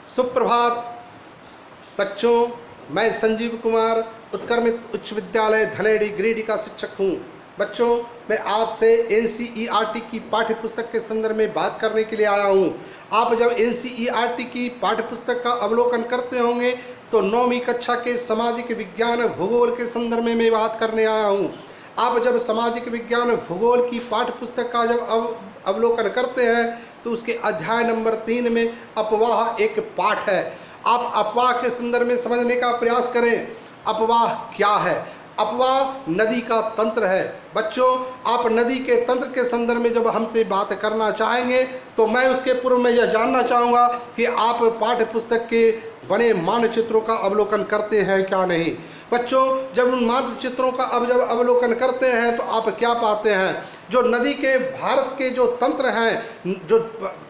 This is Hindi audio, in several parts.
सुप्रभात बच्चों, मैं संजीव कुमार उत्क्रमित उच्च विद्यालय धनेड़ी गिरिडीह का शिक्षक हूँ। बच्चों, मैं आपसे एनसीईआरटी की पाठ्य पुस्तक के संदर्भ में बात करने के लिए आया हूँ। आप जब एनसीईआरटी की पाठ्य पुस्तक का अवलोकन करते होंगे तो 9वीं कक्षा के सामाजिक विज्ञान भूगोल के संदर्भ में मैं बात करने आया हूँ। आप जब सामाजिक विज्ञान भूगोल की पाठ्य पुस्तक का जब अवलोकन करते हैं तो उसके अध्याय नंबर 3 में अपवाह एक पाठ है। आप अपवाह के संदर्भ में समझने का प्रयास करें। अपवाह क्या है? अपवाह नदी का तंत्र है। बच्चों, आप नदी के तंत्र के संदर्भ में जब हमसे बात करना चाहेंगे तो मैं उसके पूर्व में यह जानना चाहूँगा कि आप पाठ्य पुस्तक के बने मानचित्रों का अवलोकन करते हैं क्या नहीं। बच्चों, जब उन मानचित्रों का जब अवलोकन करते हैं तो आप क्या पाते हैं? जो नदी के भारत के जो तंत्र हैं, जो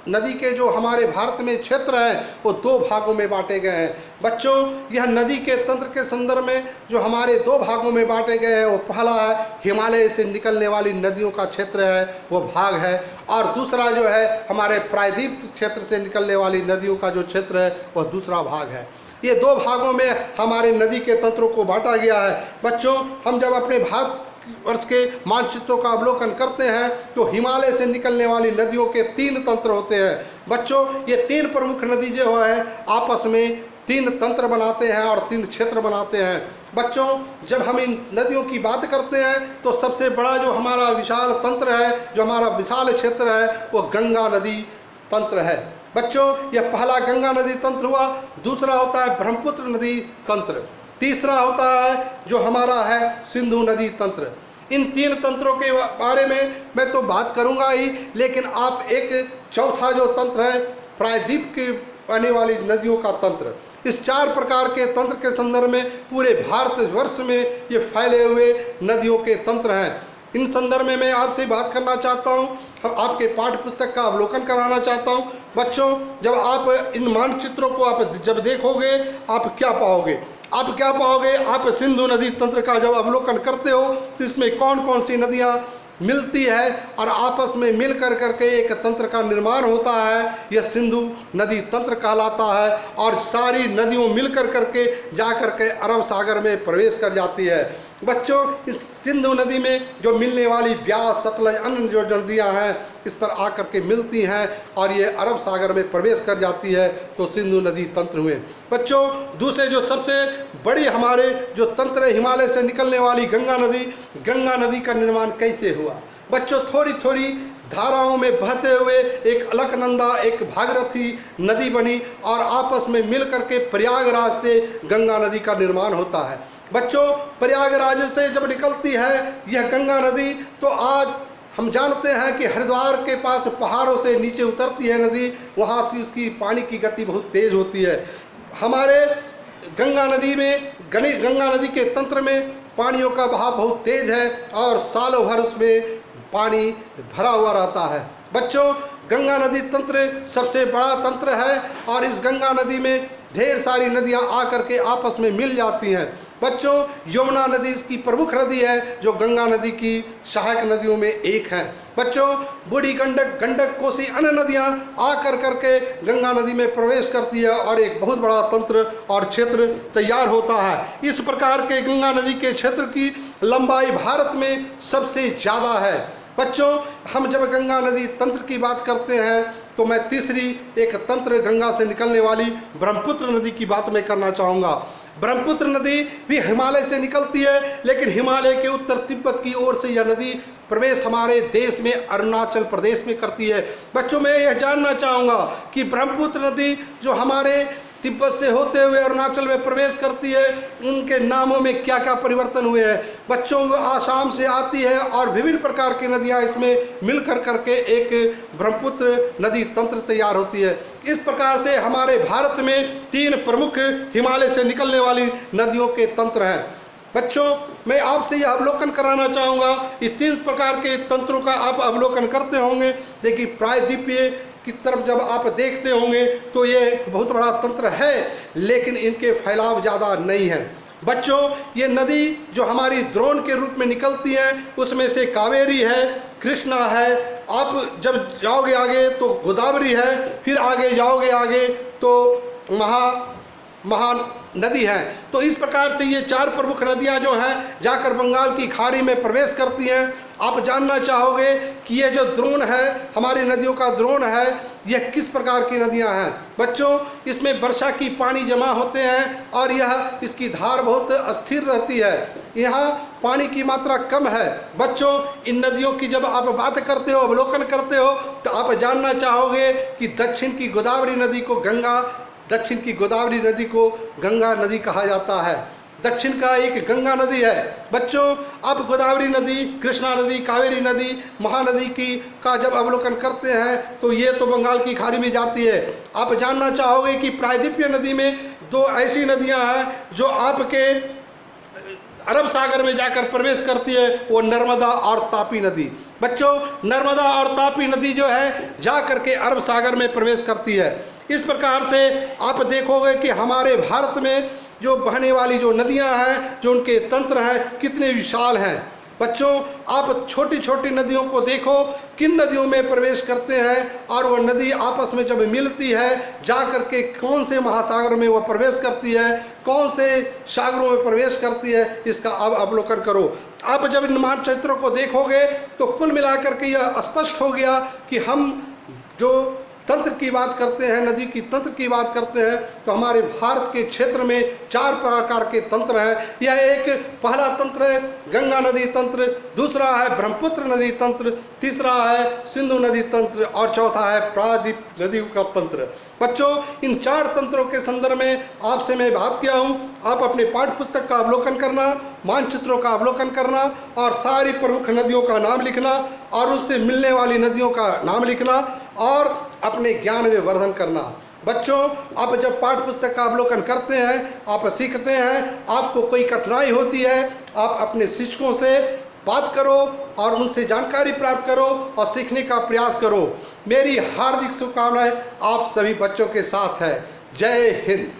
नदी के जो हमारे भारत में क्षेत्र हैं, वो 2 भागों में बांटे गए हैं। बच्चों, यह नदी के तंत्र के संदर्भ में जो हमारे 2 भागों में बांटे गए हैं, वो पहला है हिमालय से निकलने वाली नदियों का क्षेत्र है, वो भाग है, और दूसरा जो है हमारे प्रायद्वीप क्षेत्र से निकलने वाली नदियों का जो क्षेत्र है, वह दूसरा भाग है। ये 2 भागों में हमारे नदी के तंत्रों को बांटा गया है। बच्चों, हम जब अपने भारत वर्ष के मानचित्रों का अवलोकन करते हैं तो हिमालय से निकलने वाली नदियों के 3 तंत्र होते हैं। बच्चों, ये 3 प्रमुख नदी जो है आपस में 3 तंत्र बनाते हैं और 3 क्षेत्र बनाते हैं। बच्चों, जब हम इन नदियों की बात करते हैं तो सबसे बड़ा जो हमारा विशाल तंत्र है, जो हमारा विशाल क्षेत्र है, वो गंगा नदी तंत्र है। बच्चों, यह पहला गंगा नदी तंत्र हुआ। दूसरा होता है ब्रह्मपुत्र नदी तंत्र। तीसरा होता है जो हमारा है सिंधु नदी तंत्र। इन 3 तंत्रों के बारे में मैं तो बात करूंगा ही, लेकिन आप एक चौथा जो तंत्र है प्रायद्वीप के आने वाली नदियों का तंत्र, इस 4 प्रकार के तंत्र के संदर्भ में पूरे भारतवर्ष में ये फैले हुए नदियों के तंत्र हैं। इन संदर्भ में मैं आपसे बात करना चाहता हूँ, आपके पाठ्य पुस्तक का अवलोकन कराना चाहता हूँ। बच्चों, जब आप इन मानचित्रों को आप जब देखोगे आप क्या पाओगे? आप सिंधु नदी तंत्र का जब अवलोकन करते हो तो इसमें कौन कौन सी नदियाँ मिलती है और आपस में मिल करके एक तंत्र का निर्माण होता है, यह सिंधु नदी तंत्र कहलाता है। और सारी नदियों मिल करके जा करके अरब सागर में प्रवेश कर जाती है। बच्चों, इस सिंधु नदी में जो मिलने वाली ब्यास, सतलज, अन्य जो नदियाँ हैं इस पर आकर के मिलती हैं और ये अरब सागर में प्रवेश कर जाती है, तो सिंधु नदी तंत्र हुए। बच्चों, दूसरे जो सबसे बड़ी हमारे जो तंत्र है हिमालय से निकलने वाली गंगा नदी का निर्माण कैसे हुआ? बच्चों, थोड़ी थोड़ी धाराओं में बहते हुए एक अलकनंदा, एक भागीरथी नदी बनी और आपस में मिल करके प्रयागराज से गंगा नदी का निर्माण होता है। बच्चों, प्रयागराज से जब निकलती है यह गंगा नदी तो आज हम जानते हैं कि हरिद्वार के पास पहाड़ों से नीचे उतरती है नदी, वहाँ से उसकी पानी की गति बहुत तेज होती है। हमारे गंगा नदी के तंत्र में पानियों का बहाव बहुत तेज है और सालों भर उसमें पानी भरा हुआ रहता है। बच्चों, गंगा नदी तंत्र सबसे बड़ा तंत्र है और इस गंगा नदी में ढेर सारी नदियां आकर के आपस में मिल जाती हैं। बच्चों, यमुना नदी इसकी प्रमुख नदी है जो गंगा नदी की सहायक नदियों में एक है। बच्चों, बूढ़ी गंडक कोसी अन्य नदियां आकर करके गंगा नदी में प्रवेश करती है और एक बहुत बड़ा तंत्र और क्षेत्र तैयार होता है। इस प्रकार के गंगा नदी के क्षेत्र की लंबाई भारत में सबसे ज़्यादा है। बच्चों, हम जब गंगा नदी तंत्र की बात करते हैं तो मैं तीसरी एक तंत्र गंगा से निकलने वाली ब्रह्मपुत्र नदी की बात मैं करना चाहूँगा। ब्रह्मपुत्र नदी भी हिमालय से निकलती है, लेकिन हिमालय के उत्तर तिब्बत की ओर से यह नदी प्रवेश हमारे देश में अरुणाचल प्रदेश में करती है। बच्चों, मैं यह जानना चाहूँगा कि ब्रह्मपुत्र नदी जो हमारे तिब्बत से होते हुए अरुणाचल में प्रवेश करती है, उनके नामों में क्या क्या परिवर्तन हुए हैं? बच्चों, वो आसाम से आती है और विभिन्न प्रकार की नदियां इसमें मिलकर करके एक ब्रह्मपुत्र नदी तंत्र तैयार होती है। इस प्रकार से हमारे भारत में 3 प्रमुख हिमालय से निकलने वाली नदियों के तंत्र हैं। बच्चों, मैं आपसे यह अवलोकन कराना चाहूँगा, इस 3 प्रकार के तंत्रों का आप अवलोकन करते होंगे, लेकिन प्रायद्वीपीय की तरफ जब आप देखते होंगे तो ये एक बहुत बड़ा तंत्र है, लेकिन इनके फैलाव ज़्यादा नहीं है। बच्चों, ये नदी जो हमारी द्रोण के रूप में निकलती है उसमें से कावेरी है, कृष्णा है, आप जब जाओगे आगे तो गोदावरी है, फिर आगे जाओगे आगे तो महान नदी हैं। तो इस प्रकार से ये 4 प्रमुख नदियां जो हैं जाकर बंगाल की खाड़ी में प्रवेश करती हैं। आप जानना चाहोगे कि ये जो द्रोण है, हमारी नदियों का द्रोण है, यह किस प्रकार की नदियां हैं। बच्चों, इसमें वर्षा की पानी जमा होते हैं और यह इसकी धार बहुत अस्थिर रहती है। यहाँ पानी की मात्रा कम है। बच्चों, इन नदियों की जब आप बात करते हो, अवलोकन करते हो, तो आप जानना चाहोगे कि दक्षिण की गोदावरी नदी को गंगा नदी कहा जाता है। दक्षिण का एक गंगा नदी है। बच्चों, आप गोदावरी नदी, कृष्णा नदी, कावेरी नदी, महानदी का जब अवलोकन करते हैं तो ये तो बंगाल की खाड़ी में जाती है। आप जानना चाहोगे कि प्रायद्वीपीय नदी में 2 ऐसी नदियां हैं जो आपके अरब सागर में जाकर प्रवेश करती है, वो नर्मदा और तापी नदी। बच्चों, नर्मदा और तापी नदी जो है जा करके अरब सागर में प्रवेश करती है। इस प्रकार से आप देखोगे कि हमारे भारत में जो बहने वाली जो नदियां हैं, जो उनके तंत्र हैं, कितने विशाल हैं। बच्चों, आप छोटी छोटी नदियों को देखो, किन नदियों में प्रवेश करते हैं और वह नदी आपस में जब मिलती है जा करके कौन से महासागर में वह प्रवेश करती है, कौन से सागरों में प्रवेश करती है, इसका अब अवलोकन करो। आप जब इन मानचित्रों को देखोगे तो कुल मिलाकर के यह स्पष्ट हो गया कि हम जो तंत्र की बात करते हैं, नदी की तंत्र की बात करते हैं, तो हमारे भारत के क्षेत्र में 4 प्रकार के तंत्र हैं। यह एक पहला तंत्र है गंगा नदी तंत्र, दूसरा है ब्रह्मपुत्र नदी तंत्र, तीसरा है सिंधु नदी तंत्र और चौथा है प्रायद्वीप नदी का तंत्र। बच्चों, इन 4 तंत्रों के संदर्भ में आपसे मैं बात किया हूँ। आप अपने पाठ्य पुस्तक का अवलोकन करना, मानचित्रों का अवलोकन करना और सारी प्रमुख नदियों का नाम लिखना और उससे मिलने वाली नदियों का नाम लिखना और अपने ज्ञान में वर्धन करना। बच्चों, आप जब पाठ्य पुस्तक का अवलोकन करते हैं, आप सीखते हैं, आपको कोई कठिनाई होती है, आप अपने शिक्षकों से बात करो और उनसे जानकारी प्राप्त करो और सीखने का प्रयास करो। मेरी हार्दिक शुभकामनाएं आप सभी बच्चों के साथ है। जय हिंद।